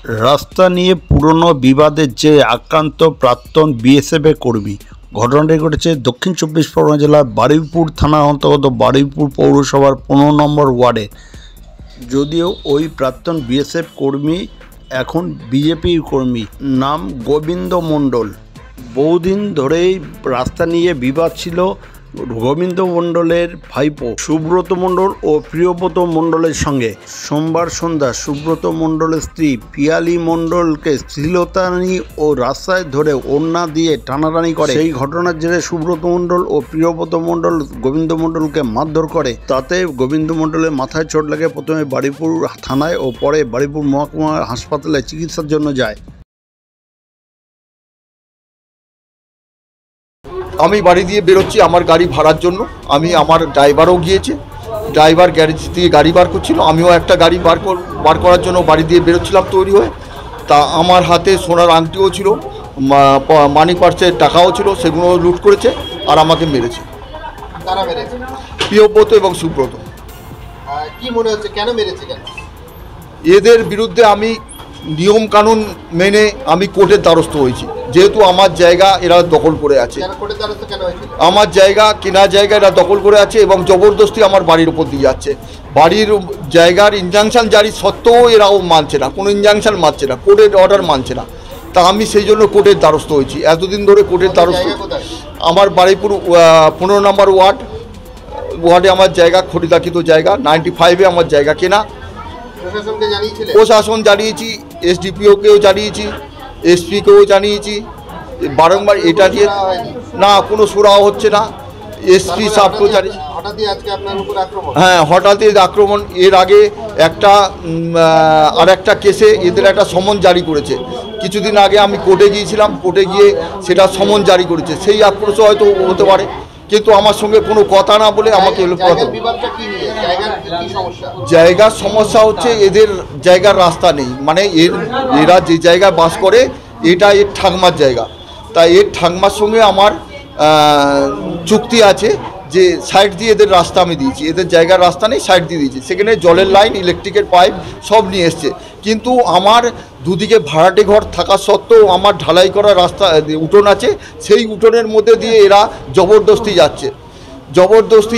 রাস্তা নিয়ে পুরনো বিবাদের যে আক্রান্ত প্রাক্তন বিএসএফের কর্মী। ঘটনাটি ঘটেছে দক্ষিণ চব্বিশ পরগনা জেলার বারুইপুর থানা অন্তর্গত বারুইপুর পৌরসভার 15 নম্বর ওয়ার্ডে। যদিও ওই প্রাক্তন বিএসএফ কর্মী এখন বিজেপির কর্মী, নাম গোবিন্দ মণ্ডল। বহুদিন ধরেই রাস্তা নিয়ে বিবাদ ছিল গোবিন্দ মণ্ডলের ভাইপো সুব্রত মণ্ডল ও প্রিয়ব্রত মণ্ডলের সঙ্গে। সোমবার সন্ধ্যা সুব্রত মণ্ডলের স্ত্রী পিয়ালি মণ্ডলকে শ্লীলতাহানি ও রাস্তায় ধরে ওড়না দিয়ে টানাটানি করে। সেই ঘটনার জেরে সুব্রত মণ্ডল ও প্রিয়ব্রত মণ্ডল গোবিন্দ মণ্ডলকে মারধর করে। তাতে গোবিন্দ মণ্ডলের মাথায় চোট লাগে। প্রথমে বারুইপুর থানায় ও পরে বারুইপুর মহকুমা হাসপাতালে চিকিৎসার জন্য যায়। আমি বাড়ি দিয়ে বেরোচ্ছি আমার গাড়ি ভাড়ার জন্য। আমার ড্রাইভারও গিয়েছে, ড্রাইভার গ্যারেজ থেকে গাড়ি বার করছিল, আমিও একটা গাড়ি বার করার জন্য বাড়ি দিয়ে বেরোচ্ছিলাম তৈরি হয়ে। তা আমার হাতে সোনার আংটিও ছিল, মানি পার্সের টাকাও ছিল, সেগুলো লুট করেছে আর আমাকে মেরেছে। প্রিয়ব্রত এবং সুব্রত। কি মনে হচ্ছে কেন মেরেছে? এদের বিরুদ্ধে আমি নিয়ম কানুন মেনে আমি কোর্টের দ্বারস্থ হয়েছি, যেহেতু আমার জায়গা এরা দখল করে আছে। আমার জায়গা কেনা জায়গা এরা দখল করে আছে এবং জবরদস্তি আমার বাড়ির উপর দিয়ে যাচ্ছে। বাড়ির জায়গার ইনজাংশন জারি সত্ত্বেও এরাও মানছে না, কোনো ইনজাংশন মানছে না, কোর্টের অর্ডার মানছে না। তা আমি সেই জন্য কোর্টের দ্বারস্থ হয়েছি। এতদিন ধরে কোর্টের দ্বারস্থ। আমার বারুইপুর 15 নম্বর ওয়ার্ডে আমার জায়গা, খরিদাকৃত জায়গা। 95-এ আমার জায়গা কেনা। প্রশাসন জানিয়েছি, এসডিপিওকেও জানিয়েছি, এসপিকেও জানিয়েছি বারংবার। এটা দিয়ে না কোনো সুরাও হচ্ছে না। এসপি সাহেবকেও জানিয়েছি। হ্যাঁ, হঠাৎই আক্রমণ। এর আগে একটা কেসে এদের একটা সমন জারি করেছে। কিছুদিন আগে আমি কোর্টে গিয়েছিলাম, কোর্টে গিয়ে সেটা সমন জারি করেছে। সেই আক্রোশ হয়তো হতে পারে, কিন্তু আমার সঙ্গে কোনো কথা না বলে আমাকে জায়গার সমস্যা হচ্ছে। এদের জায়গার রাস্তা নেই, মানে এরা যে জায়গায় বাস করে এটা এর ঠাকমার জায়গা। তাই এর ঠাকমার সঙ্গে আমার চুক্তি আছে যে সাইড দিয়ে এদের রাস্তা আমি দিয়েছি। এদের জায়গার রাস্তা নেই, সাইড দিয়ে দিয়েছি। সেখানে জলের লাইন, ইলেকট্রিকের পাইপ সব নিয়ে এসছে। কিন্তু আমার দুদিকে ভাড়াটে ঘর থাকা সত্ত্বেও আমার ঢালাই করা রাস্তা উঠোন আছে, সেই উঠোনের মধ্যে দিয়ে এরা জবরদস্তি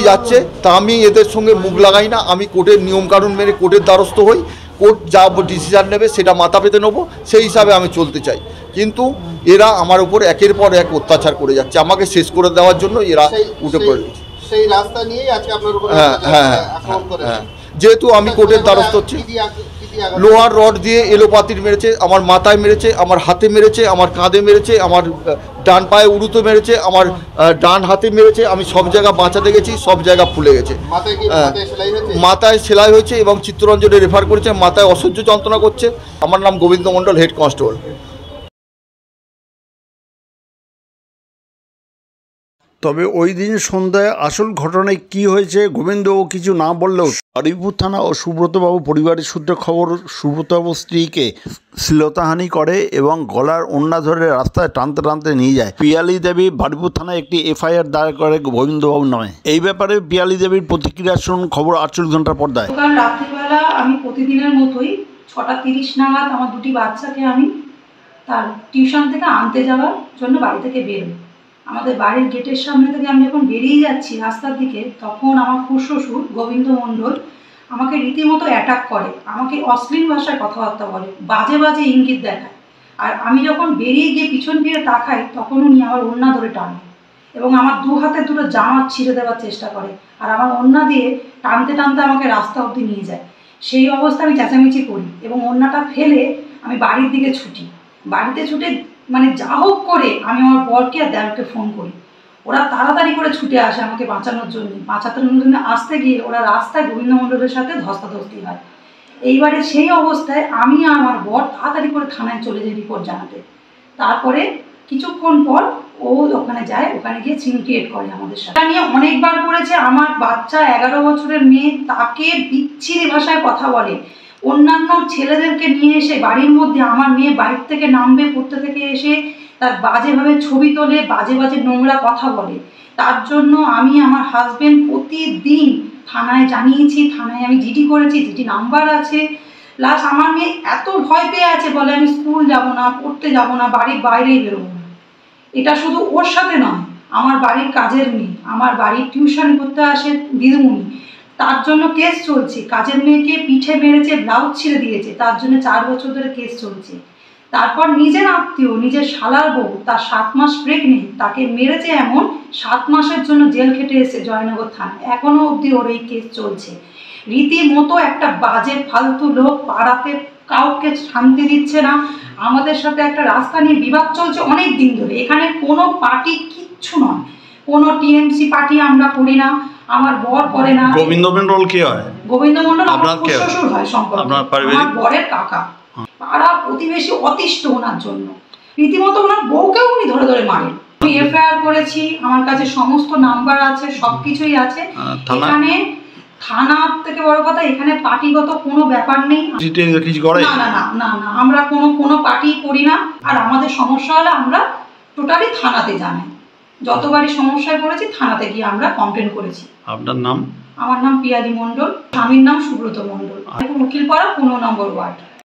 যাচ্ছে। তা আমি এদের সঙ্গে মুখ লাগাই না। আমি কোর্টের নিয়মকানুন মেনে কোর্টের দ্বারস্থ হই। কোর্ট যা ডিসিশান নেবে সেটা মাথা পেতে নেবো, সেই হিসাবে আমি চলতে চাই। কিন্তু এরা আমার উপর একের পর এক অত্যাচার করে যাচ্ছে। আমাকে শেষ করে দেওয়ার জন্য এরা উঠে পড়েছে। সেই রাস্তা নিয়েই আজকে আপনার উপর আক্রমণ করেছে। যেহেতু আমি কোর্টের দ্বারস্থ হচ্ছি, লোহার রড দিয়ে এলোপাতির মেরেছে, আমার মাথায় মেরেছে, আমার হাতে মেরেছে, আমার কাঁধে মেরেছে, আমার ডান পায়ে উড়ুতে মেরেছে, আমার ডান হাতে মেরেছে। আমি সব জায়গা বাঁচাতে গেছি, সব জায়গা ফুলে গেছে। মাথায় সেলাই হয়েছে এবং চিত্তরঞ্জনে রেফার করেছে। মাথায় অসহ্য যন্ত্রণা করছে। আমার নাম গোবিন্দ মণ্ডল, হেড কনস্টেবল। তবে ওই দিন সন্ধ্যায় আসল ঘটনায় কি হয়েছে গোবিন্দবাবু কিছু না বললেও বারুইপুর থানা ও সুব্রতবাবু পরিবারের সূত্রে খবর, সুব্রতবাবুর স্ত্রীকে শ্লীলতাহানি করে এবং গলার ওড়না ধরে রাস্তায় টানতে টানতে নিয়ে যায়। পিয়ালি দেবী বারুইপুর থানায় একটি এফআইআর দায়ের করে গোবিন্দবাবুর নামে। এই ব্যাপারে পিয়ালি দেবীর প্রতিক্রিয়া শুনুন খবর 48 ঘন্টার পর্দায়। কাল রাত্রিবেলা আমি প্রতিদিনের মতোই 6:30 নাগাদ আমার দুটি বাচ্চাকে আমি তার টিউশন থেকে আনতে যাওয়ার জন্য বাড়ি থেকে বেরোই। আমাদের বাড়ির গেটের সামনে থেকে আমি যখন বেরিয়ে যাচ্ছি রাস্তার দিকে, তখন আমার খুড়শ্বশুর গোবিন্দ মণ্ডল আমাকে রীতিমতো অ্যাটাক করে, আমাকে অশ্লীল ভাষায় কথাবার্তা বলে, বাজে বাজে ইঙ্গিত দেখায়। আর আমি যখন বেরিয়ে গিয়ে পিছন ফিরে তাকাই, তখন উনি আমার ওড়না ধরে টানে এবং আমার দু হাতে দুটো জামা ছিঁড়ে দেওয়ার চেষ্টা করে। আর আমার ওড়না দিয়ে টানতে টানতে আমাকে রাস্তা অবধি নিয়ে যায়। সেই অবস্থা আমি চেঁচামেচি করি এবং ওড়নাটা ফেলে আমি বাড়ির দিকে ছুটি। বাড়িতে ছুটে মানে যা হোক করে আমি আমার বরকে আর দেবকে ফোন করি। ওরা তাড়াতাড়ি করে ছুটে আসে আমাকে বাঁচানোর জন্য। আসতে গিয়ে ওরা রাস্তায় গোবিন্দ মণ্ডলের সাথে ধস্তাধস্তি হয়। এইবারে সেই অবস্থায় আমি আর আমার বর তাড়াতাড়ি করে থানায় চলে যাই রিপোর্ট জানাতে। তারপরে কিছুক্ষণ পর ও ওখানে যায়, ওখানে গিয়ে সিন ক্রিয়েট করে আমাদের সাথে। এটা নিয়ে অনেকবার করেছে। আমার বাচ্চা 11 বছরের মেয়ে, তাকে বিচ্ছিরি ভাষায় কথা বলে। অন্যান্য ছেলেদেরকে নিয়ে এসে বাড়ির মধ্যে আমার মেয়ে বাইরে থেকে নামবে, পড়তে থেকে এসে তার বাজেভাবে ছবি তোলে, বাজে বাজে নোংরা কথা বলে। তার জন্য আমি আমার হাজবেন্ড প্রতিদিন থানায় জানিয়েছি। থানায় আমি জিডি করেছি, জিডি নাম্বার আছে। প্লাস আমার মেয়ে এত ভয় পেয়ে আছে, বলে আমি স্কুল যাব না, পড়তে যাব না, বাড়ির বাইরেই বেরোবো না। এটা শুধু ওর সাথে নয়, আমার বাড়ির কাজের মেয়ে, আমার বাড়ির টিউশন করতে আসে দিদিমণি, তার জন্য কেস চলছে। কাজের মেয়েকে পিঠে মেরেছে, ব্লাউজ ছিঁড়ে দিয়েছে, তার জন্য 4 বছর ধরে কেস চলছে। তারপর নিজের আত্মীয়, নিজের শালার বউ, তার 7 মাস প্রেগনেন্ট, তাকে মেরেছে এমন 7 মাসের জন্য জেল খেটে এসে জয়নগর থানায়, এখনো অবধি ওর এই কেস চলছে। রীতিমতো একটা বাজে ফালতু লোক, পাড়াতে কাউকে শান্তি দিচ্ছে না। আমাদের সাথে একটা রাস্তা নিয়ে বিবাদ চলছে অনেক দিন ধরে। এখানে কোনো পার্টি কিচ্ছু নয়, কোনো টিএমসি পার্টি আমরা করি না, আমার বর করে না। গোবিন্দ মন্ডল কি হয়? গোবিন্দ মন্ডল আমার আপনার কে হয়? শ্বশুর হয়, সম্পর্ক আপনার পারিবারিক? আমার বরের কাকা। পাড়া প্রতিবেশী অতিষ্ঠ ওনার জন্য, রীতিমতো ওনার বউকেও উনি ধরে ধরে মারেন। আমি এফআইআর করেছি, আমার কাছে সমস্ত নাম্বার আছে, সবকিছুই আছে। থানা? এখানে থানার থেকে বড় কথা, এখানে পার্টিগত কোনো ব্যাপার নেই। কিছু করে না না না না না, আমরা কোনো পার্টি করি না। আর আমাদের সমস্যা হলে আমরা টোটালি থানাতে জানাই। যতবারই সমস্যায় পড়েছি থানাতে গিয়ে আমরা কমপ্লেন করেছি। আপনার নাম? আমার নাম পিয়ালি মণ্ডল, স্বামীর নাম সুব্রত মণ্ডল, উকিলপাড়া 15 নম্বর ওয়ার্ড।